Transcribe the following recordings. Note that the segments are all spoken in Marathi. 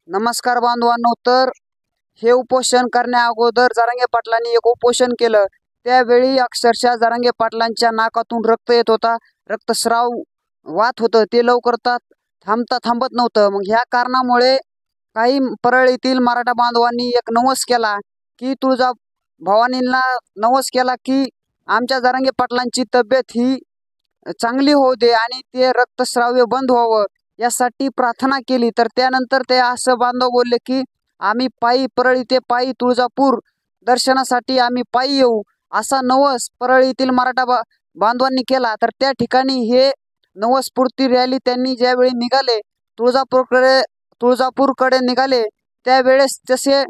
नमस्कार बांधवांनो. तर हे उपोषण करण्या अगोदर जरांगे पाटलांनी एक उपोषण केलं. त्यावेळी अक्षरशः जरांगे पाटलांच्या नाकातून रक्त येत होता, रक्तस्राव वाहत होतं. ते लवकर थांबत नव्हतं. मग ह्या कारणामुळे काही परळीतील मराठा बांधवांनी एक नवस केला की तुळजा भवानींना नवस केला की आमच्या जरांगे पाटलांची तब्येत ही चांगली होऊ दे आणि ते रक्तस्राव्य बंद व्हावं यासाठी प्रार्थना केली. तर त्यानंतर ते असं बांधव बोलले की आम्ही पायी परळी ते पायी तुळजापूर दर्शनासाठी आम्ही पायी येऊ, असा नवस परळीतील मराठा बांधवांनी केला. तर त्या ठिकाणी हे नवसपूर्ती रॅली त्यांनी ज्यावेळी निघाले तुळजापूरकडे निघाले त्यावेळेस जसे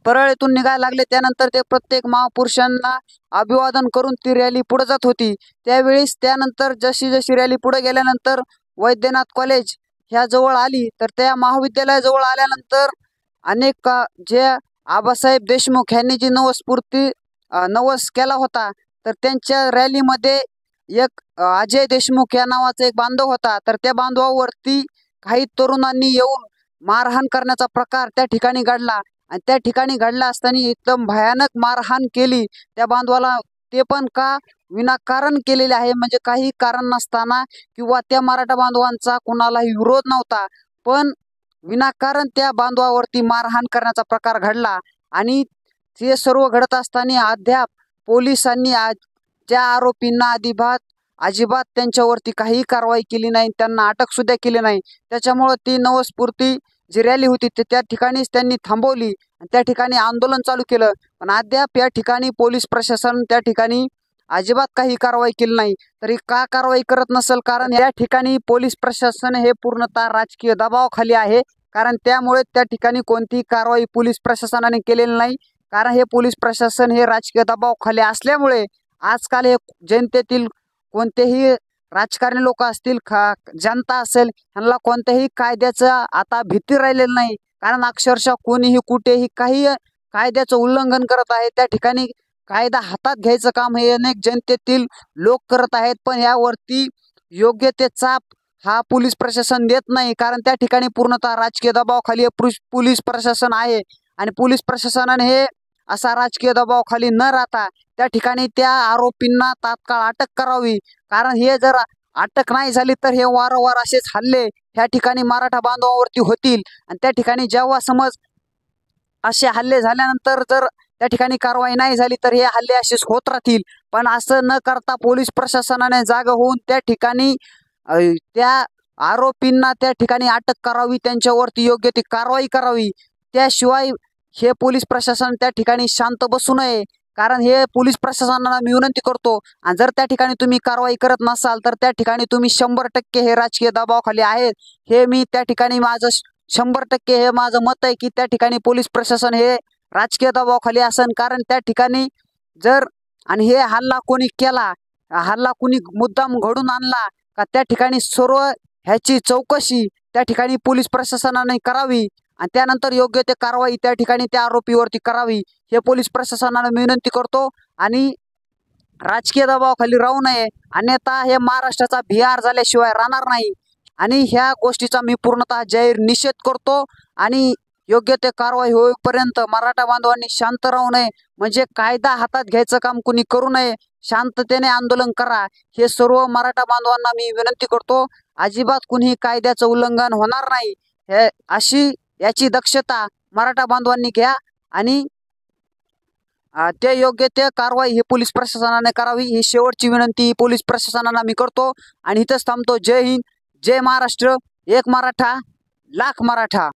परळीतून निघायला लागले त्यानंतर ते प्रत्येक महापुरुषांना अभिवादन करून ती रॅली पुढे जात होती. त्यानंतर जशी जशी रॅली पुढे गेल्यानंतर वैद्यनाथ कॉलेज ह्या जवळ आली. तर त्या महाविद्यालयाजवळ आल्यानंतर अनेक जे आबासाहेब देशमुख यांनी जी नवस केला होता, तर त्यांच्या रॅलीमध्ये एक अजय देशमुख या नावाचा एक बांधव होता. तर त्या बांधवावरती काही तरुणांनी येऊन मारहाण करण्याचा प्रकार त्या ठिकाणी घडला आणि त्या ठिकाणी घडला असताना एकदम भयानक मारहाण केली त्या बांधवाला. ते पण का विनाकारण केलेले आहे, म्हणजे काही कारण नसताना किंवा त्या मराठा बांधवांचा कुणालाही विरोध नव्हता, पण विनाकारण त्या बांधवावरती मारहाण करण्याचा प्रकार घडला. आणि ते सर्व घडत असताना अद्याप पोलिसांनी त्या आरोपींना अजिबात त्यांच्यावरती काही कारवाई केली नाही, त्यांना अटक सुद्धा केली नाही. त्याच्यामुळे ती नवसपूर्ती जी रॅली होती ते त्या ठिकाणीच त्यांनी थांबवली आणि त्या ठिकाणी आंदोलन चालू केलं. पण अद्याप या ठिकाणी पोलीस प्रशासन त्या ठिकाणी अजिबात काही कारवाई केली नाही. तरी का कारवाई करत नसेल, कारण या ठिकाणी पोलीस प्रशासन हे पूर्णतः राजकीय दबावाखाली आहे. कारण त्यामुळे त्या ठिकाणी कोणतीही कारवाई पोलीस प्रशासनाने केलेली नाही. कारण हे पोलीस प्रशासन हे राजकीय दबावाखाली असल्यामुळे आजकाल हे जनतेतील कोणतेही राजकारणी लोक असतील, जनता असेल, ह्यांना कोणत्याही कायद्याचं आता भीती राहिलेली नाही. कारण अक्षरशः कोणीही कुठेही काही कायद्याचं उल्लंघन करत आहे. त्या ठिकाणी कायदा हातात घ्यायचं काम हे अनेक जनतेतील लोक करत आहेत, पण यावरती योग्य ते चाप हा पोलीस प्रशासन देत नाही. कारण त्या ठिकाणी पूर्णतः राजकीय दबावाखाली पोलीस प्रशासन आहे आणि पोलीस प्रशासनाने हे असा राजकीय दबावाखाली न राहता त्या ठिकाणी त्या आरोपींना तात्काळ अटक करावी. कारण हे जर अटक नाही झाली तर हे वारंवार असेच हल्ले ह्या ठिकाणी मराठा बांधवांवरती होतील आणि त्या ठिकाणी जेव्हा समज असे हल्ले झाल्यानंतर जर त्या ठिकाणी कारवाई नाही झाली तर हे हल्ले असेच होत राहतील. पण असं न करता पोलीस प्रशासनाने जागा होऊन त्या ठिकाणी त्या आरोपींना त्या ठिकाणी अटक करावी, त्यांच्यावरती योग्य ती कारवाई करावी. त्याशिवाय हे पोलीस प्रशासन त्या ठिकाणी शांत बसू नये. कारण हे पोलीस प्रशासनाला मी विनंती करतो, आणि जर त्या ठिकाणी तुम्ही कारवाई करत नसाल तर त्या ठिकाणी तुम्ही 100% हे राजकीय दबावाखाली आहेत. हे मी त्या ठिकाणी माझं 100% हे माझं मत आहे की त्या ठिकाणी पोलीस प्रशासन हे राजकीय दबावाखाली असेल. कारण त्या ठिकाणी जर आणि हे हल्ला कोणी केला, हल्ला कोणी मुद्दाम घडून आणला का त्या ठिकाणी सर्व ह्याची चौकशी त्या ठिकाणी पोलीस प्रशासनाने करावी आणि त्यानंतर योग्य ते कारवाई त्या ठिकाणी त्या आरोपीवरती करावी. हे पोलीस प्रशासनाला मी विनंती करतो आणि राजकीय दबावाखाली राहू नये, अन्यथा हे महाराष्ट्राचा बिहार झाल्याशिवाय राहणार नाही. आणि ह्या गोष्टीचा मी पूर्णतः जाहीर निषेध करतो आणि योग्य ते कारवाई होईपर्यंत मराठा बांधवांनी शांत राहू नये, म्हणजे कायदा हातात घ्यायचं काम कुणी करू नये, शांततेने आंदोलन करा. हे सर्व मराठा बांधवांना मी विनंती करतो. अजिबात कुणीही कायद्याचं उल्लंघन होणार नाही याची दक्षता मराठा बांधवांनी घ्या आणि ते योग्य ते कारवाई हे पोलीस प्रशासनाने करावी. ही शेवटची विनंती पोलीस प्रशासनाला मी करतो आणि इथंच थांबतो. जय हिंद, जय महाराष्ट्र, एक मराठा लाख मराठा.